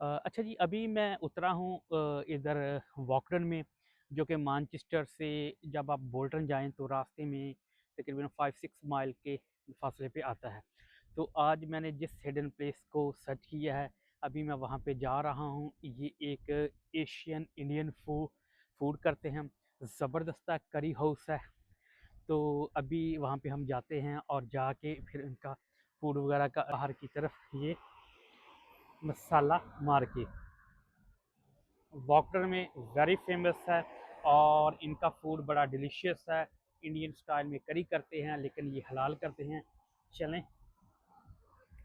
अच्छा जी, अभी मैं उतरा हूँ इधर वॉकडन में, जो कि मैनचेस्टर से जब आप बोल्टन जाएँ तो रास्ते में तकरीबन 5-6 माइल के फासले पे आता है। तो आज मैंने जिस हिडन प्लेस को सर्च किया है, अभी मैं वहाँ पे जा रहा हूँ। ये एक एशियन इंडियन फूड करते हैं, ज़बरदस्त करी हाउस है। तो अभी वहाँ पे हम जाते हैं और जाके फिर इनका फूड वगैरह का बाहर की तरफ ये मसाला मार के वॉकर में वेरी फेमस है और इनका फूड बड़ा डिलीशियस है। इंडियन स्टाइल में करी करते हैं लेकिन ये हलाल करते हैं। चलें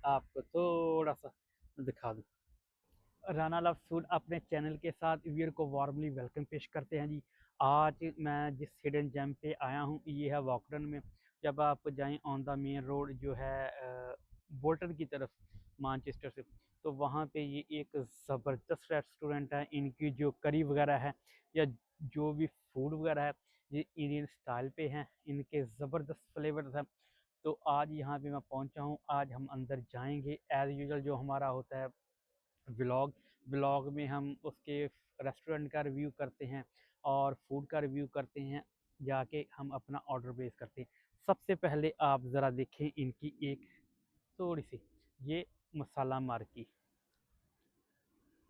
आपको थोड़ा सा दिखा दूँ। राना लव फूड अपने चैनल के साथ व्यूअर को वार्मली वेलकम पेश करते हैं जी। आज मैं जिस हिडन जेम पे आया हूँ ये है वॉकडन में। जब आप जाएं ऑन द मेन रोड जो है बोल्टन की तरफ मैनचेस्टर से, तो वहाँ पे ये एक ज़बरदस्त रेस्टोरेंट है। इनकी जो करी वगैरह है या जो भी फूड वगैरह है ये इंडियन स्टाइल पे हैं। इनके ज़बरदस्त फ्लेवर्स हैं। तो आज यहाँ पे मैं पहुँचा हूँ। आज हम अंदर जाएंगे एज़ यूजल जो हमारा होता है व्लॉग। व्लॉग में हम उसके रेस्टोरेंट का रिव्यू करते हैं और फूड का रिव्यू करते हैं। जाके हम अपना ऑर्डर प्लेस करते हैं। सबसे पहले आप ज़रा देखें इनकी एक थोड़ी सी ये मसाला मार की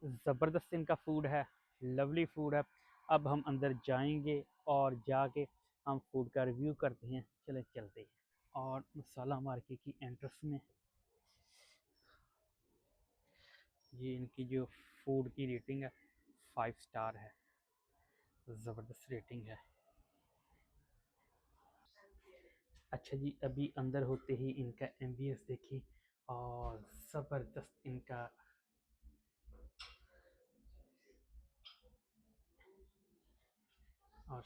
ज़बरदस्त इनका फूड है, लवली फूड है। अब हम अंदर जाएंगे और जाके हम फूड का रिव्यू करते हैं। चले चलते हैं। और मसाला मार्के की एंट्रेंस में ये इनकी जो फूड की रेटिंग है 5 स्टार है। ज़बरदस्त रेटिंग है। अच्छा जी, अभी अंदर होते ही इनका एम्बियंस देखिए और ज़बरदस्त इनका और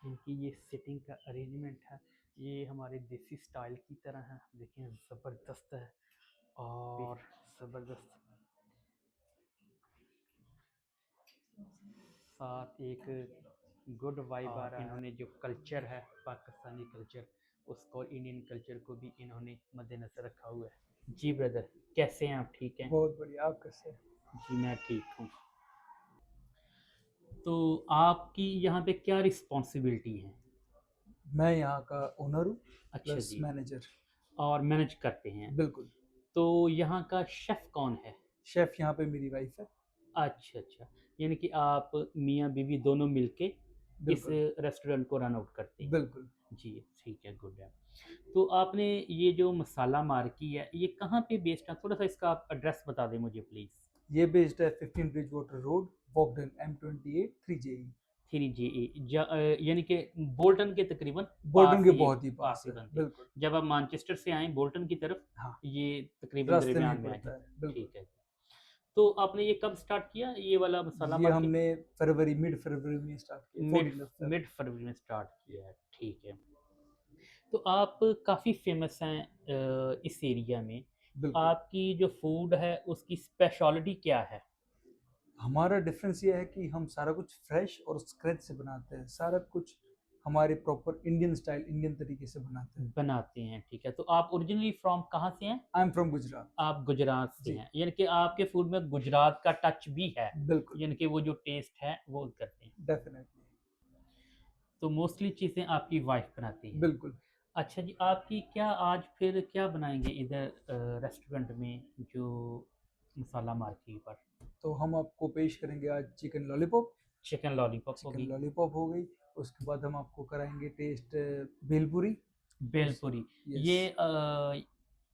इनकी ये सिटिंग का अरेंजमेंट है। ये हमारे देसी स्टाइल की तरह है। देखें ज़बरदस्त है और ज़बरदस्त साथ एक गुड वाइब आ रहा है। इन्होंने जो कल्चर है पाकिस्तानी कल्चर, उसको इंडियन कल्चर को भी इन्होंने मद्देनज़र रखा हुआ है। जी ब्रदर, कैसे हैं आप? ठीक हैं? बहुत बढ़िया। आप कैसे हैं? जी मैं ठीक हूँ। तो आपकी यहाँ पे क्या रिस्पॉन्सिबिलिटी है? मैं यहाँ का ओनर हूँ अच्छा प्लस जी। मैनेजर। और मैनेज करते हैं। बिल्कुल। तो यहाँ का शेफ़ कौन है? शेफ यहाँ पे मेरी वाइफ है। अच्छा अच्छा, यानी कि आप मियाँ बीवी दोनों मिलके इस बिल्कुल। रेस्टोरेंट को रन आउट करते हैं। बिल्कुल। जी ठीक है, गुड है। तो आपने ये जो मसाला मार्की है ये कहाँ पे बेस्ड है? थोड़ा सा इसका आप एड्रेस बता दें मुझे प्लीज़। ये बेस्ड है 15 bridge water road, वॉकडन, M28 3JE। 3 यानी कि बोल्टन के तकरीबन बोल्टन पास के ये बहुत ही पास पास ही है। बनते हैं। बिल्कुल। जब आप मैनचेस्टर से आएँ बोल्टन की तरफ, हाँ, ये तकरीबन रास्ते में ही दरमियान में आ पड़ता है। जाता है। बिल्कुल। ठीक है। तो आपने ये कब स्टार्ट किया ये वाला मसाला ये मार्की? हमने फरवरी, मिड फरवरी में स्टार्ट किया, मिड 14 फेब। मिड फरवरी में स्टार्ट किया है। ठीक है। तो आप काफ़ी फेमस हैं इस एरिया में। बिल्कुल। आपकी जो फूड है उसकी स्पेशलिटी क्या है? हमारा डिफरेंस ये है कि हम सारा कुछ फ्रेश और स्क्रैच से बनाते हैं। सारा कुछ हमारे प्रॉपर इंडियन स्टाइल, इंडियन तरीके से बनाते हैं। बनाते हैं, ठीक है। तो आप ओरिजिनली फ्रॉम कहाँ से हैं? I am from Gujarat. आप गुजरात से जी। हैं, यानी कि आपके फूड में गुजरात का टच भी है। बिल्कुल। यानी कि वो जो टेस्ट है वो करते हैं। डेफिनेटली। तो मोस्टली चीज़ें आपकी वाइफ बनाती हैं। बिल्कुल। अच्छा जी, आपकी क्या आज फिर क्या बनाएंगे इधर रेस्टोरेंट में जो मसाला मार्की पर? तो हम आपको पेश करेंगे आज chicken lollipop. Chicken lollipop chicken होगी। लॉलीपॉप हो गई। उसके बाद हम आपको कराएंगे टेस्ट भेलपुरी। उस भेलपुरी। यस। ये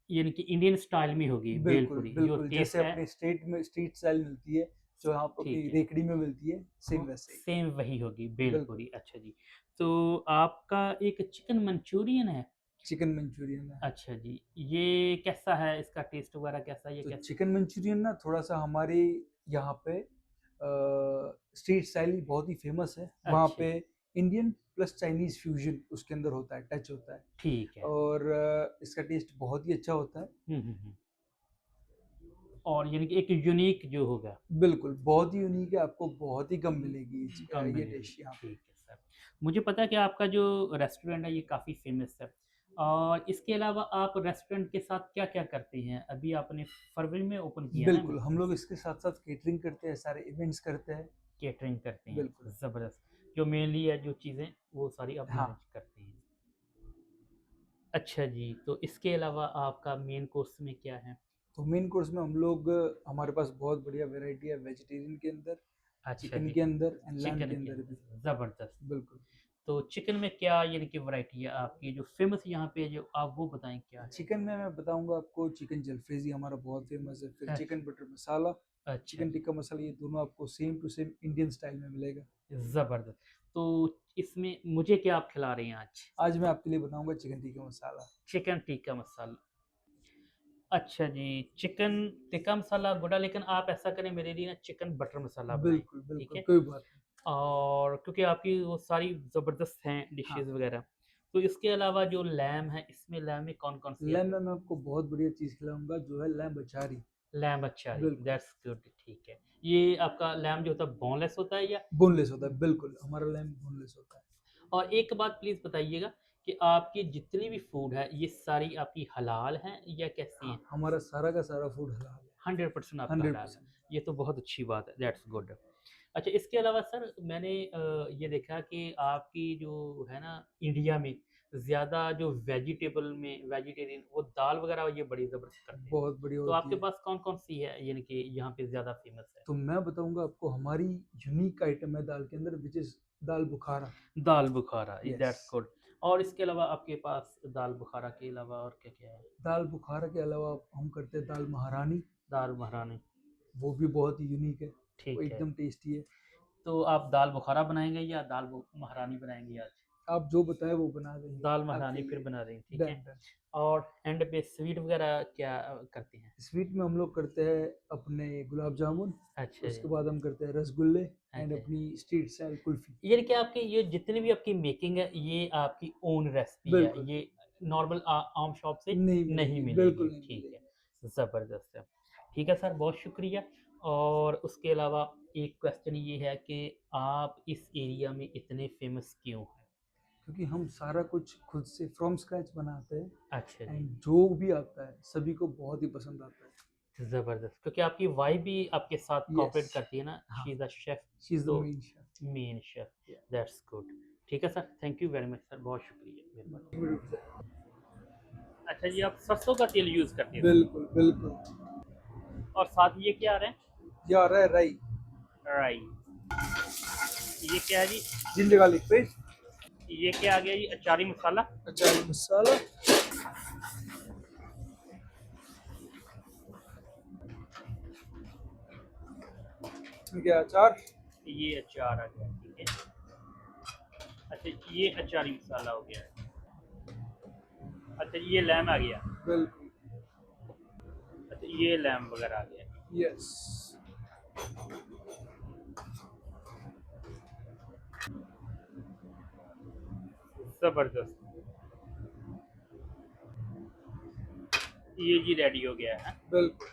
यानी कि इंडियन स्टाइल में होगी बिल्कुल भेलपुरी जो बिल्कुल, जैसे टेस्ट है। अपने स्टेट में स्ट्रीट स्टाइल मिलती है, जो आप अपनी ठीक है। रेकड़ी में मिलती है, सेम वैसे ही। सेम वही होगी बिल्कुल। भेलपुरी। अच्छा जी। तो आपका एक चिकन मंचूरियन है। चिकन मंचूरियन है। अच्छा जी, ये कैसा है? इसका टेस्ट वगैरह कैसा है? ये तो कैसा? चिकन मंचूरियन ना थोड़ा सा हमारे यहाँ पे स्ट्रीट स्टाइल बहुत ही फेमस है। वहाँ अच्छा पे जी। इंडियन प्लस चाइनीज फ्यूजन उसके अंदर होता है, टच होता है। ठीक है। और इसका टेस्ट बहुत ही अच्छा होता है। हम्म। और यानी कि एक यूनिक जो होगा। बिल्कुल, बहुत ही यूनिक है, आपको बहुत ही कम मिलेगी कम ये मिलेगी। डिश यहाँ पे। ठीक है सर। मुझे पता है कि आपका जो रेस्टोरेंट है ये काफ़ी फेमस है और इसके अलावा आप रेस्टोरेंट के साथ क्या-क्या करते हैं? अभी आपने फरवरी में ओपन किया ना? बिल्कुल, हम लोग इसके साथ-साथ केटरिंग करते हैं, सारे इवेंट्स करते हैं। कैटरिंग करते हैं, बिल्कुल, ज़बरदस्त। जो मेनली है जो चीज़ें वो सारी आप हाँ। मैनेज करते हैं। अच्छा जी, तो इसके अलावा आपका मेन कोर्स में क्या है? तो मेन कोर्स में हम लोग हमारे पास बहुत बढ़िया वैरायटी है वेजिटेरियन के अंदर, अच्छा चिकन जी, के अंदर एंड लैम्ब चिकन के के अंदर भी। अंदर, ज़बरदस्त। बिल्कुल। तो चिकन में क्या यानी कि वैरायटी है आपकी जो फ़ेमस यहाँ पे जो आप वो बताएँ क्या है? चिकन में मैं बताऊँगा आपको चिकन जलफेज़ी हमारा बहुत फ़ेमस है, फिर अच्छा, चिकन बटर मसाला, अच्छा चिकन जी, टिक्का मसाला ये दोनों आपको same to same Indian style में मिलेगा। ज़बरदस्त। तो इसमें मुझे क्या आप खिला रहे हैं आज? आज मैं आपके लिए बनाऊँगा चिकन टिक्का मसाला। चिकन टिक्का मसाला। अच्छा जी, चिकन टिक्का मसाला गुडा लेकिन आप ऐसा करें मेरे लिए ना चिकन बटर मसाला बनाएँ, बिल्कुल, ठीक बिल्कुल, है? कोई बात नहीं। और क्योंकि आपकी वो सारी ज़बरदस्त हैं हाँ, डिशेज़ वग़ैरह। तो इसके अलावा जो लैम है, इसमें लैम में कौन-कौन सी लैम्ब आती में मैं आपको बहुत बढ़िया चीज़ खिलाऊँगा जो है लैम्ब अचारी। है? लैम अचारी, बिल्कुल, दैट्स गुड ठीक है। ये आपका लैम जो होता है बोनलेस होता है या बोनलेस होता है, बिल्कुल, हमारा लैम्ब बोनलेस होता है। और एक बात प्लीज़ बताइएगा कि आपकी जितनी भी फूड है, ये सारी आपकी हलाल हैं या कैसी हाँ, हैं? हमारा सारा का सारा फूड हलाल है, 100% आपका हलाल है। 100%। ये तो बहुत अच्छी बात है, दैट्स गुड। अच्छा इसके अलावा सर मैंने ये देखा कि आपकी जो है ना इंडिया में ज़्यादा जो वेजिटेबल में वेजिटेरियन वो दाल वग़ैरह ये बड़ी ज़बरदस्त करते हैं। बहुत बढ़िया तो होती आपके है। पास कौन-कौन सी है यानी कि यहाँ पे ज़्यादा फ़ेमस है? तो मैं बताऊँगा आपको हमारी यूनिक आइटम है दाल के अंदर which is dal Bukhara. Dal Bukhara, yes. That's good. और इसके अलावा आपके पास दाल बुखारा के अलावा और क्या-क्या है? दाल बुखारा के अलावा हम करते हैं दाल महारानी, दाल महारानी, वो भी बहुत ही यूनिक है, वो ठीक है। एकदम टेस्टी है। तो आप दाल बुखारा बनाएँगे या दाल बु महारानी बनाएँगे आज? आप जो बताएँ वो बना देंगे दाल आपके महारानी फिर लिए। बना रही हैं, ठीक है। Done, done. और एंड पे स्वीट वग़ैरह क्या करती हैं? स्वीट में हम लोग करते हैं अपने गुलाब जामुन, अच्छा जी, उसके बाद हम करते हैं रसगुल्ले एंड अच्छा। अपनी स्ट्रीट स्टाइल कुल्फ़ी। यानी कि आपकी ये जितनी भी आपकी मेकिंग है, ये आपकी ओन रेसिपी है, बिल्कुल, ये नॉर्मल आम शॉप से नहीं नहीं मिलेगी, मिलेगी, बिल्कुल नहीं ठीक मिलेगी। है। ज़बरदस्त है। ठीक है सर, बहुत शुक्रिया और उसके अलावा एक क्वेश्चन ये है कि आप इस एरिया में इतने फ़ेमस क्यों हैं? क्योंकि हम सारा कुछ खुद से फ्रॉम स्क्रैच बनाते हैं अच्छा जी, एंड जो भी आता है सभी को बहुत ही पसंद आता है। ज़बरदस्त क्योंकि आपकी वाइफ़ भी आपके साथ यस, कोऑपरेट करती है ना, हाँ, she is a chef she is the तो मेन शेफ। मेन शेफ़, या दैट्स गुड। ठीक है sir, thank you very much sir, बहुत शुक्रिया, मेहरबानी। अच्छा जी, आप सरसों का तेल यूज़ करते हैं सर बिल्कुल, बिल्कुल। और साथ ये क्या आ रहा है? ये आ रहा है राई, राई। ये क्या है जी? जिंजर गार्लिक पेस्ट, ये क्या आ गया जी? अचारी मसाला। अचार मसाला, इसमें क्या है अचार, ये अचार आ गया, ठीक है। अच्छा ये अचारी मसाला हो गया। अच्छा ये लैम आ गया। बिल्कुल, अच्छा ये लैम वगैरह आ गया। यस। ज़बरदस्त। ये जी रेडी हो गया है। बिल्कुल,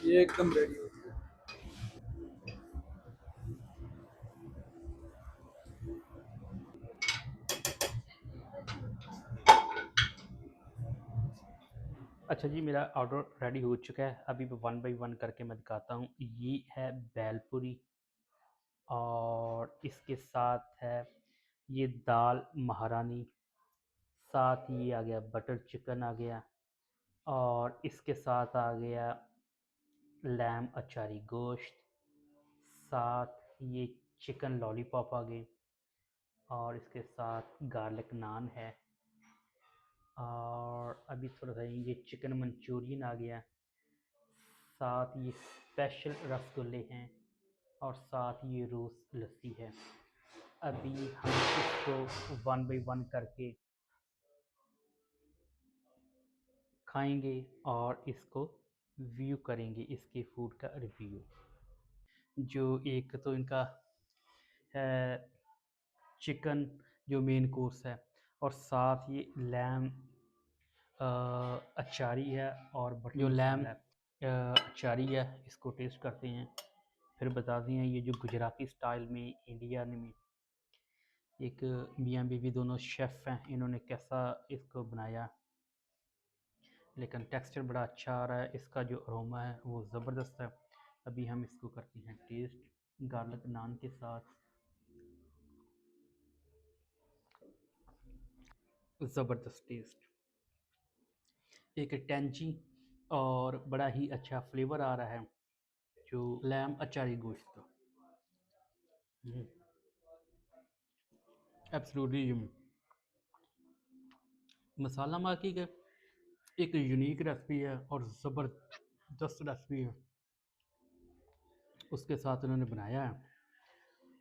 ये एकदम रेडी हो गया। अच्छा जी मेरा ऑर्डर रेडी हो चुका है। अभी मैं वन बाय वन करके मैं दिखाता हूँ। ये है भेलपूरी और इसके साथ है ये दाल महारानी, साथ ये आ गया बटर चिकन आ गया और इसके साथ आ गया लैम अचारी गोश्त, साथ ये चिकन लॉलीपॉप आ गए और इसके साथ गार्लिक नान है और अभी थोड़ा-सा ये चिकन मंचूरियन आ गया, साथ ये स्पेशल रसगुल्ले हैं और साथ ये रोज़ लस्सी है। अभी हम इसको वन बाय वन करके खाएँगे और इसको व्यू करेंगे, इसके फूड का रिव्यू। जो एक तो इनका है चिकन जो मेन कोर्स है और साथ ये लैम अचारी है और बटर जो लैम मसाला है। अचारी है इसको टेस्ट करते हैं फिर बताते हैं ये जो गुजराती स्टाइल में इंडिया में एक मियाँ बीवी दोनों शेफ़ हैं, इन्होंने कैसा इसको बनाया, लेकिन टेक्सचर बड़ा अच्छा आ रहा है, इसका जो अरोमा है वो ज़बरदस्त है। अभी हम इसको करते हैं टेस्ट गार्लिक नान के साथ। ज़बरदस्त टेस्ट, एक टेंची और बड़ा ही अच्छा फ्लेवर आ रहा है जो लैम अचारी गोश्त का। एब्सोल्युटली मसाला माकी का एक यूनिक रेसिपी है और ज़बरदस्त रेसिपी है, उसके साथ इन्होंने बनाया है।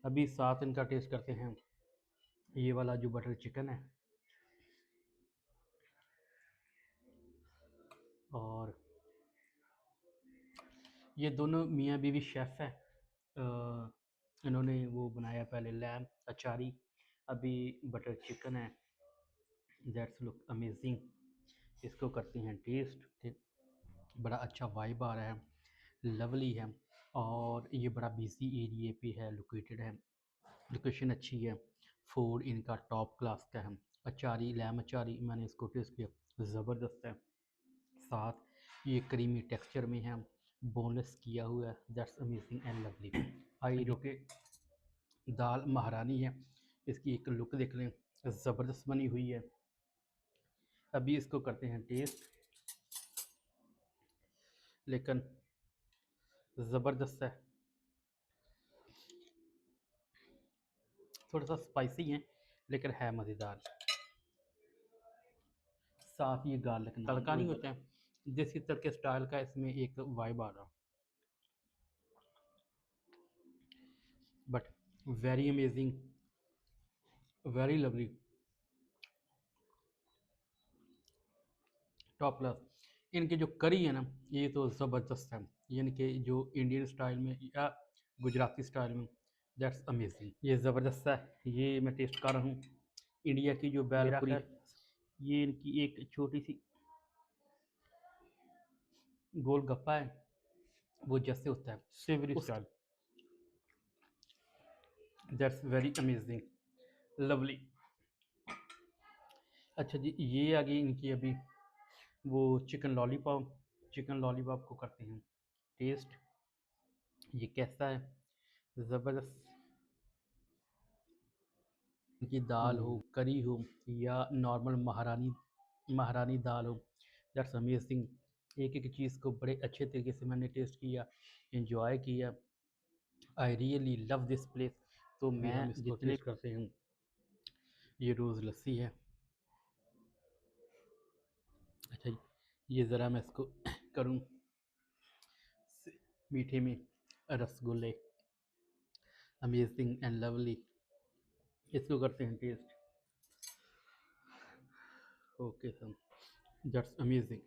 अभी साथ इनका टेस्ट करते हैं ये वाला जो बटर चिकन है, और ये दोनों मियाँ बीवी शेफ़ हैं। इन्होंने वो बनाया पहले लैम अचारी, अभी बटर चिकन है। That's look amazing. इसको करते हैं टेस्ट, बड़ा अच्छा वाइब आ रहा है, लवली है, और ये बड़ा बिजी एरिया पे है, लोकेटेड है, लोकेशन अच्छी है, फूड इनका टॉप क्लास का है। अचारी लैम अचारी मैंने इसको टेस्ट किया, ज़बरदस्त है। साथ ये क्रीमी टेक्सचर में है, बोनलेस किया हुआ है, दैट्स अमेजिंग एंड लवली। आई जो कि दाल महारानी है, इसकी एक लुक देख लें, ज़बरदस्त बनी हुई है। अभी इसको करते हैं टेस्ट, लेकिन ज़बरदस्त है, थोड़ा सा स्पाइसी है लेकिन है मज़ेदार। साथ ये गार्लिक तड़का नहीं होता है देसी तड़के स्टाइल का, इसमें एक वाइब आ रहा, but very amazing, very lovely, top class. इनकी जो करी है ना, ये तो ज़बरदस्त है, यानी कि जो इंडियन स्टाइल में या गुजराती स्टाइल में, दैट्स अमेजिंग। ये ज़बरदस्त है, ये मैं टेस्ट कर रहा हूँ। इंडिया की जो बैलपुरी, ये इनकी एक छोटी सी गोलगप्पा है, वो जैसे होता है savoury style, that's very amazing, lovely. अच्छा जी, ये आ गई इनकी अभी वो चिकन लॉलीपॉप को करते हैं टेस्ट, ये कैसा है, ज़बरदस्त। इनकी दाल हो, करी हो, या नॉर्मल महारानी महारानी दाल हो, दैट्स अमेजिंग। एक एक चीज़ को बड़े अच्छे तरीके से मैंने टेस्ट किया, इंजॉय किया। I really love this place. तो मैं हम इसको जितने टेस्ट करते हैं। ये रोज़ लस्सी है। अच्छा जी, ये ज़रा मैं इसको करूँ मीठे में, रसगुल्ले, अमेजिंग एंड लवली, इसको करते हैं taste. Okay sir, that's amazing.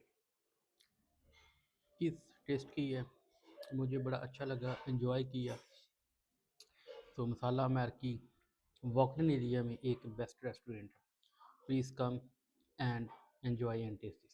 किस टेस्ट की है, मुझे बड़ा अच्छा लगा, एंजॉय किया। तो मसाला मार्की वॉकलन एरिया में एक बेस्ट रेस्टोरेंट है, please come and enjoy and test.